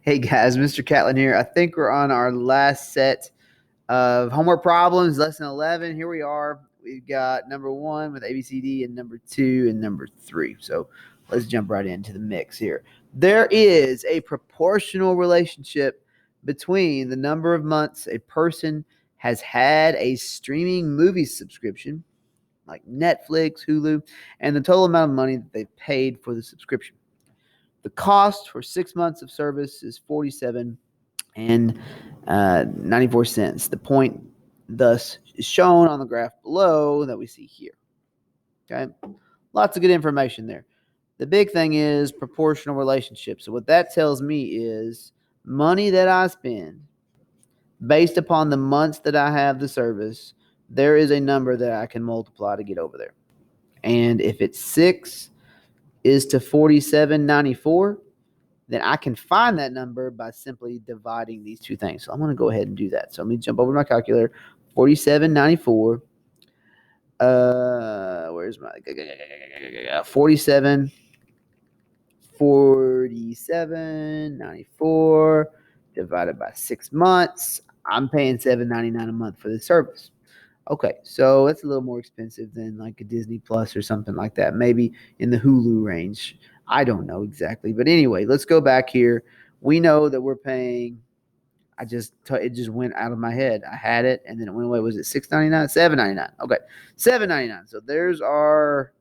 Hey guys, Mr. Catlin here. I think we're on our last set of homework problems, lesson 11. Here we are. We've got number 1 with ABCD and number 2 and number 3. So let's jump right into the mix here. There is a proportional relationship between the number of months a person has had a streaming movie subscription, like Netflix, Hulu, and the total amount of money that they've paid for the subscription. The cost for 6 months of service is $47 and 94 cents. The point thus is shown on the graph below that we see here. Okay, lots of good information there. The big thing is proportional relationship. So what that tells me is money that I spend based upon the months that I have the service, there is a number that I can multiply to get over there. And if it's 6 is to 47.94, then I can find that number by simply dividing these two things. So I'm going to go ahead and do that. So let me jump over to my calculator. 47.94. Where's my 47.94 divided by 6 months. I'm paying $7.99 a month for this service. Okay, so that's a little more expensive than like a Disney Plus or something like that. Maybe in the Hulu range. I don't know exactly. But anyway, let's go back here. We know that we're paying. It just went out of my head. I had it and then it went away. Was it $6.99? $7.99. Okay, $7.99. So there's our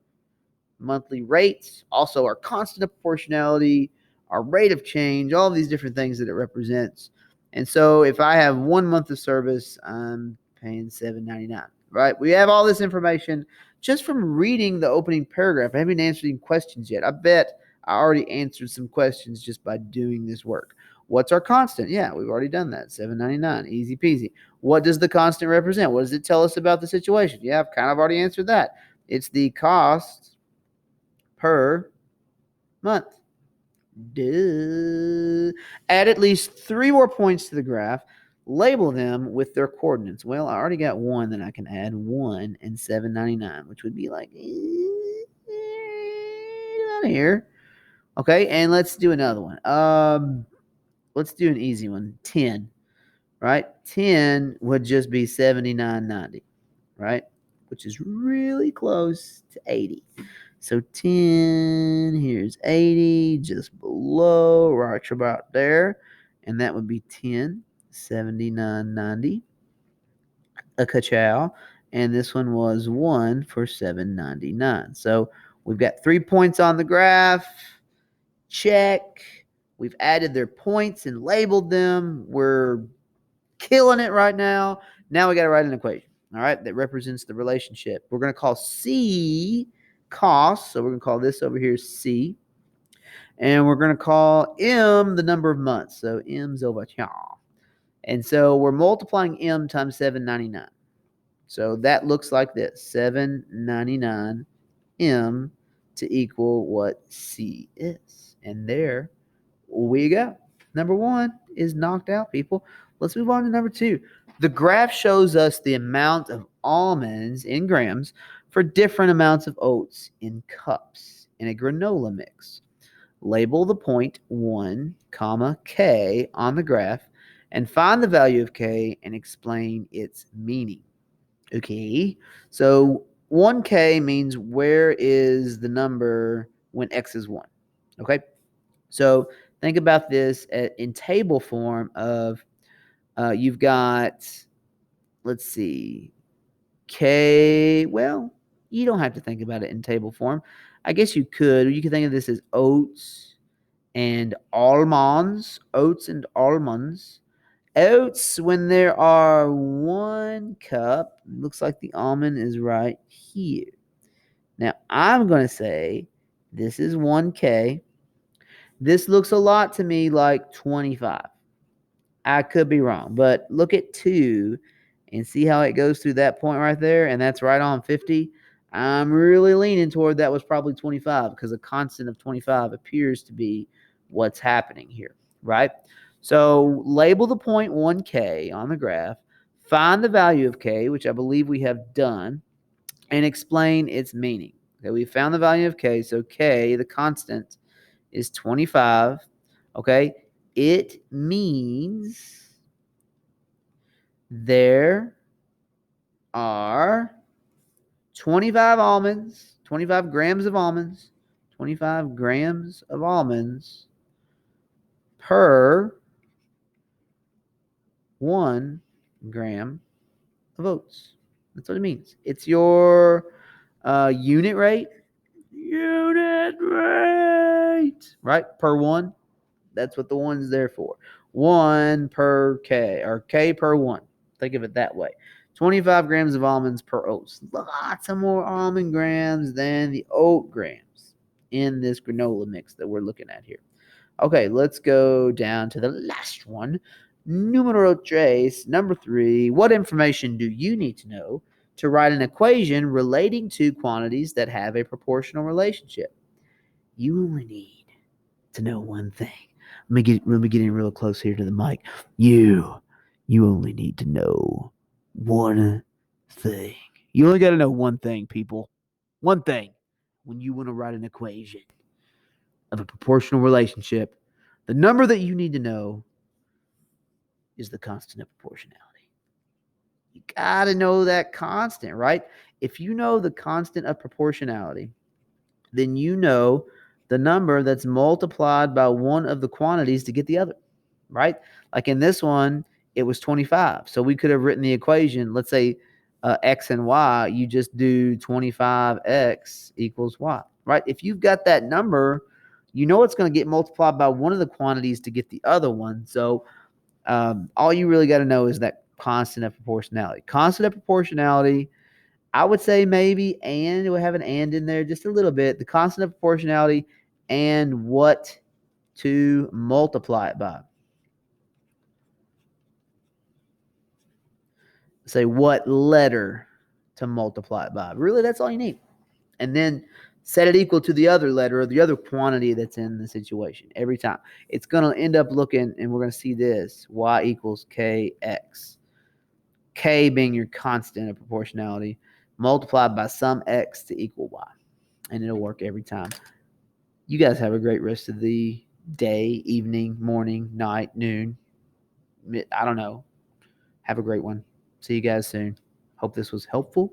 monthly rates. Also our constant of proportionality, our rate of change, all of these different things that it represents. And so if I have 1 month of service, I'm paying $7.99, right? We have all this information just from reading the opening paragraph. I haven't answered any questions yet. I bet I already answered some questions just by doing this work. What's our constant? Yeah, we've already done that. $7.99, easy peasy. What does the constant represent? What does it tell us about the situation? Yeah, I've kind of already answered that. It's the cost per month. Duh. Add at least 3 more points to the graph. Label them with their coordinates. Well, I already got 1 that I can add, 1 and $7.99, which would be like out here. Okay, and let's do another one. Let's do an easy one. 10, right? 10 would just be $79.90, right? Which is really close to 80. So 10, here's 80, just below, right about there. And that would be 10, $79.90. A ka-chow. And this one was 1 for $7.99. So we've got 3 points on the graph. Check. We've added their points and labeled them. We're killing it right now. Now we got to write an equation, all right, that represents the relationship. We're going to call C cost. So we're going to call this over here C. And we're going to call M the number of months. So M's over here. And so we're multiplying M times $7.99. So that looks like this. $7.99 M to equal what C is. And there we go. Number 1 is knocked out, people. Let's move on to number 2. The graph shows us the amount of almonds in grams for different amounts of oats in cups in a granola mix. Label the point 1, K on the graph and find the value of K and explain its meaning. Okay, so 1K means where is the number when X is 1. Okay, so think about this in table form of you've got, let's see, K. Well, you don't have to think about it in table form. I guess you could. You could think of this as oats and almonds. Oats and almonds. Oats, when there are 1 cup, looks like the almond is right here. Now, I'm going to say this is 1K. This looks a lot to me like 25. I could be wrong, but look at 2 and see how it goes through that point right there, and that's right on 50. I'm really leaning toward that was probably 25 because a constant of 25 appears to be what's happening here, right? So label the point 1K on the graph, find the value of K, which I believe we have done, and explain its meaning. Okay, we found the value of K, so K, the constant, is 25. Okay, It means there are 25 almonds, 25 grams of almonds, 25 grams of almonds per 1 gram of oats. That's what it means. It's your unit rate. Unit rate. Right? Per one. That's what the one's there for. 1 per K, or K per 1. Think of it that way. 25 grams of almonds per oats. Lots of more almond grams than the oat grams in this granola mix that we're looking at here. Okay, let's go down to the last one. Numero tres, number 3. What information do you need to know to write an equation relating to quantities that have a proportional relationship? You only need to know one thing. Let me get in real close here to the mic. You only need to know one thing. You only got to know one thing, people. One thing. When you want to write an equation of a proportional relationship, the number that you need to know is the constant of proportionality. You got to know that constant, right? If you know the constant of proportionality, then you know the number that's multiplied by one of the quantities to get the other, right? Like in this one, it was 25. So we could have written the equation, let's say x and y, you just do 25x equals y, right? If you've got that number, you know it's going to get multiplied by one of the quantities to get the other one. So all you really got to know is that constant of proportionality. Constant of proportionality, I would say maybe, and we'll have an and in there just a little bit. The constant of proportionality and what to multiply it by. Say what letter to multiply it by. Really, that's all you need. And then set it equal to the other letter or the other quantity that's in the situation every time. It's going to end up looking, and we're going to see this, y equals kx. K being your constant of proportionality, multiplied by some x to equal y. And it'll work every time. You guys have a great rest of the day, evening, morning, night, noon. I don't know. Have a great one. See you guys soon. Hope this was helpful.